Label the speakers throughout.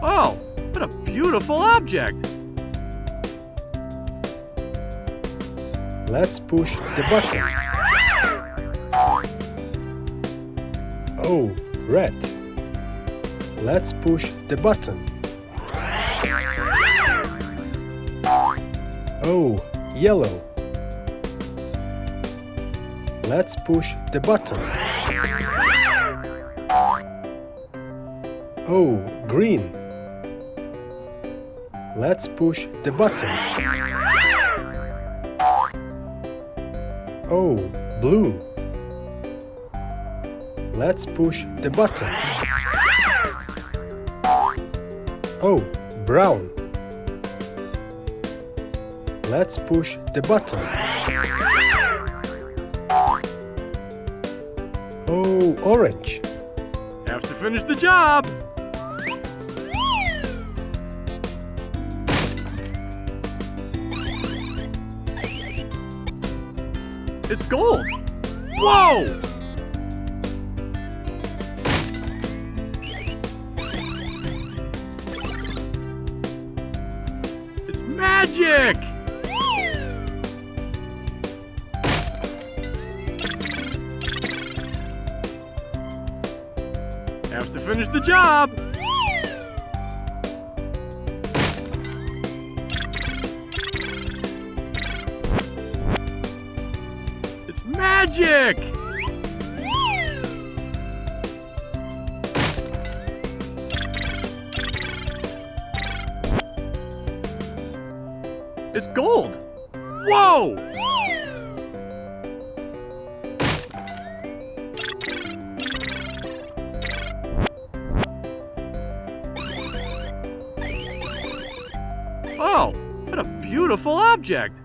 Speaker 1: Oh, what a beautiful object!
Speaker 2: Let's push the button. Oh, red. Let's push the button. Oh, yellow. Let's push the button. Oh, green. Let's push the button. Oh, blue. Let's push the button. Oh, brown. Let's push the button. Oh, orange.
Speaker 1: Have to finish the job! It's gold! Whoa! It's magic! Have to finish the job! It's magic! It's gold! Whoa! Oh, what a beautiful object!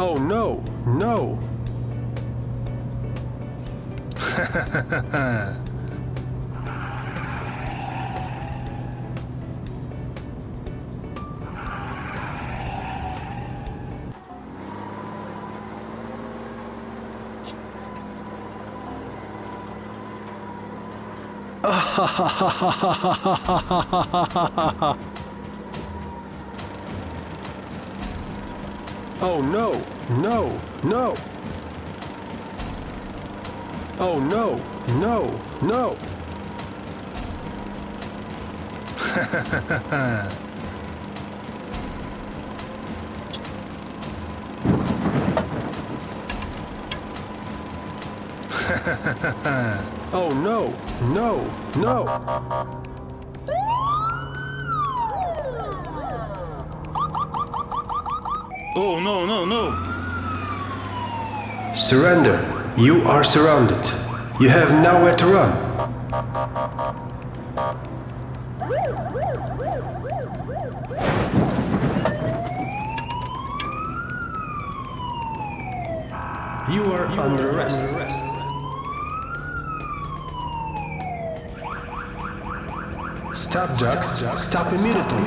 Speaker 2: Oh no, no. Oh no, no, no. Oh no, no, no. Oh no, no, no.
Speaker 3: Oh no, no, no!
Speaker 2: Surrender. You are surrounded. You have nowhere to run. You are under arrest. Stop, Jax. Stop immediately.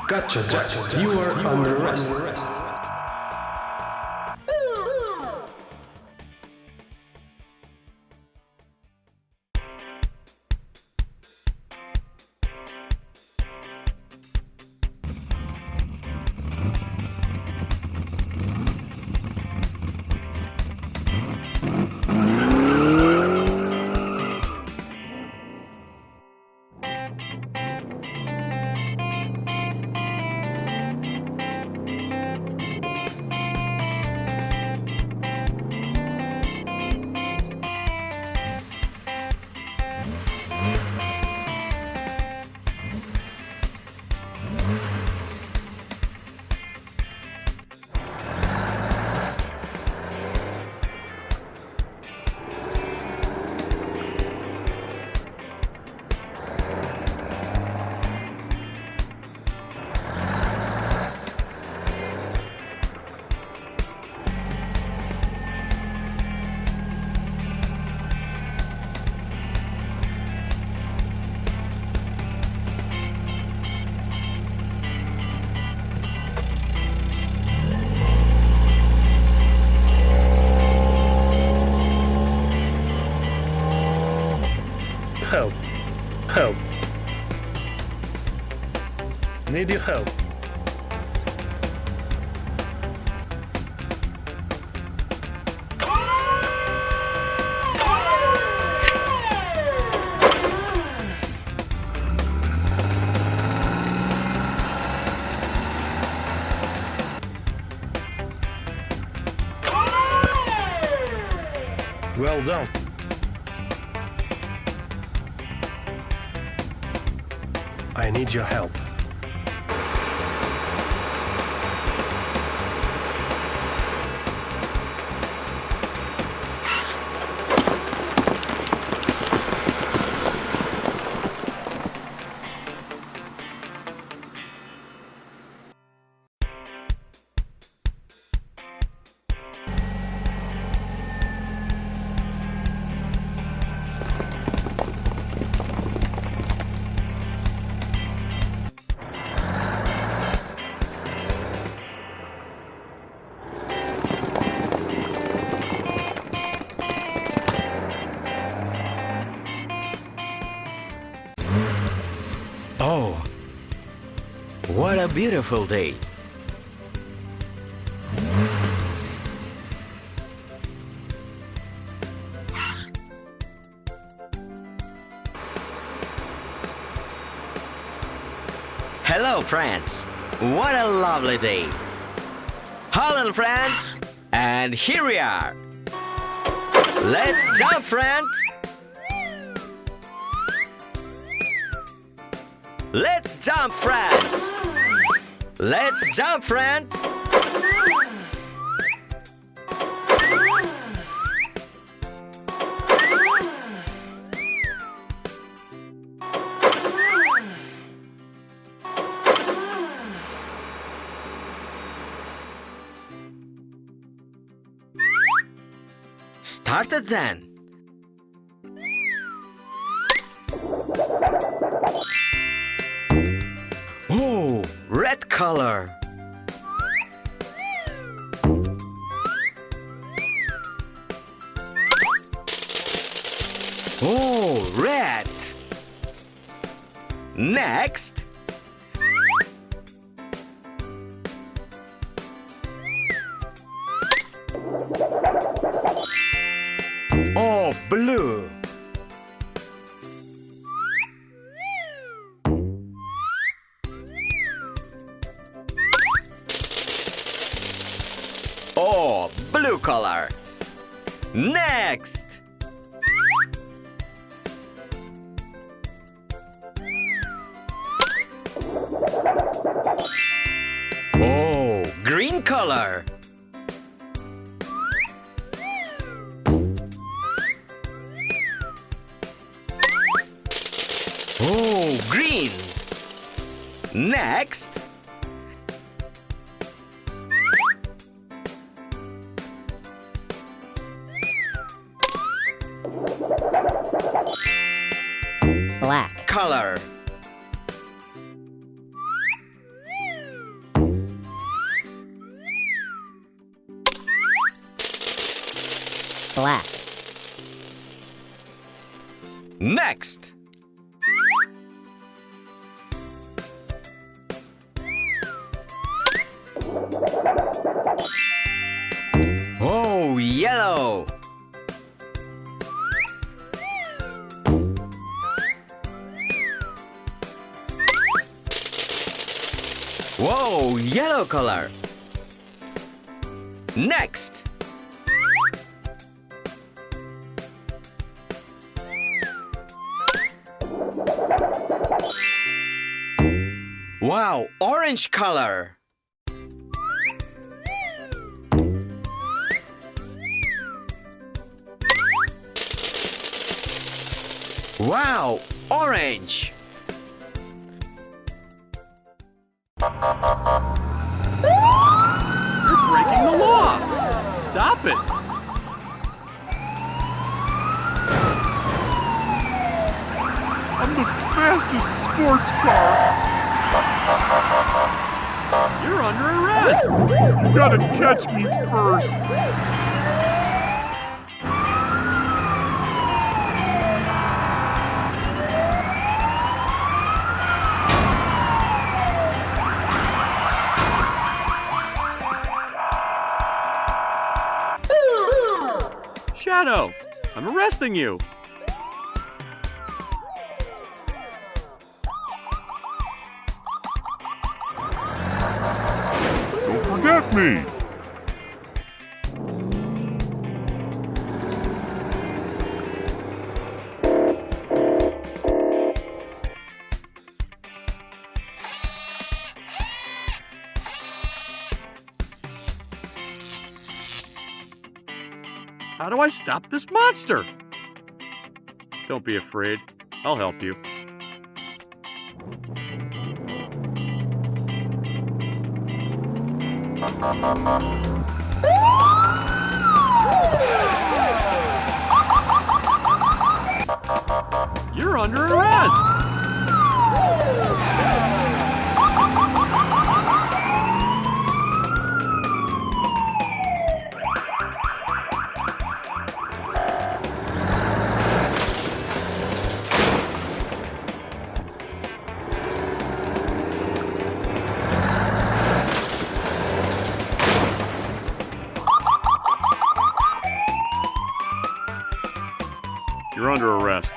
Speaker 2: Gotcha, Jax. You are under arrest.
Speaker 3: need your help. Well done.
Speaker 2: I need your help.
Speaker 4: Oh, what a beautiful day. Hello, friends. What a lovely day. Hello, friends. And here we are. Let's jump, friends. Let's jump, friends! Let's jump, friends! Started then. Oh, red color. Oh, red. Next. Oh, blue. Oh, blue color. Next. Oh, green color. Oh, green. Next.
Speaker 5: Black.
Speaker 4: Color.
Speaker 5: Black.
Speaker 4: Next. Oh, yellow. Whoa, yellow color. Next. Wow, orange color. Wow, orange.
Speaker 1: You're breaking the law. Stop it.
Speaker 6: I'm the fastest sports car.
Speaker 1: You're under arrest.
Speaker 6: You gotta catch me first.
Speaker 1: Shadow, I'm arresting you.
Speaker 6: Don't forget me.
Speaker 1: How do I stop this monster? Don't be afraid. I'll help you. You're under arrest. You're under arrest.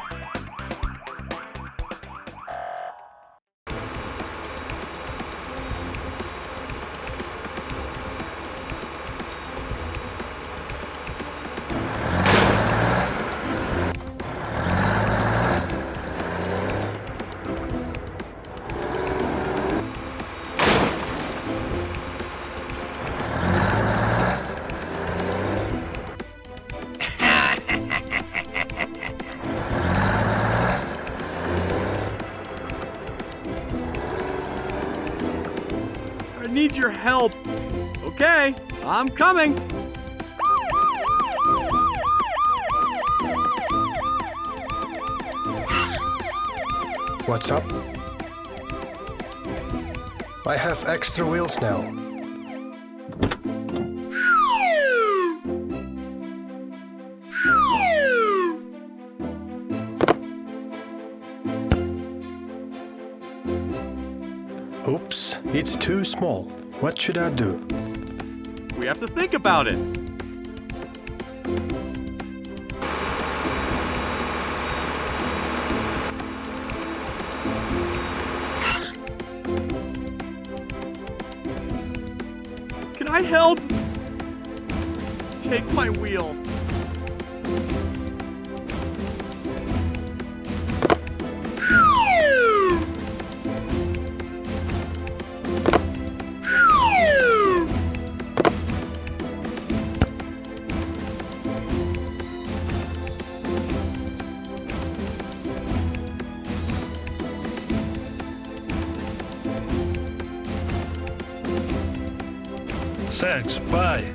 Speaker 1: I need your help. Okay, I'm coming.
Speaker 2: What's up? I have extra wheels now. Oops, it's too small. What should I do?
Speaker 1: We have to think about it. Can I help? Take my wheel.
Speaker 3: Thanks, bye.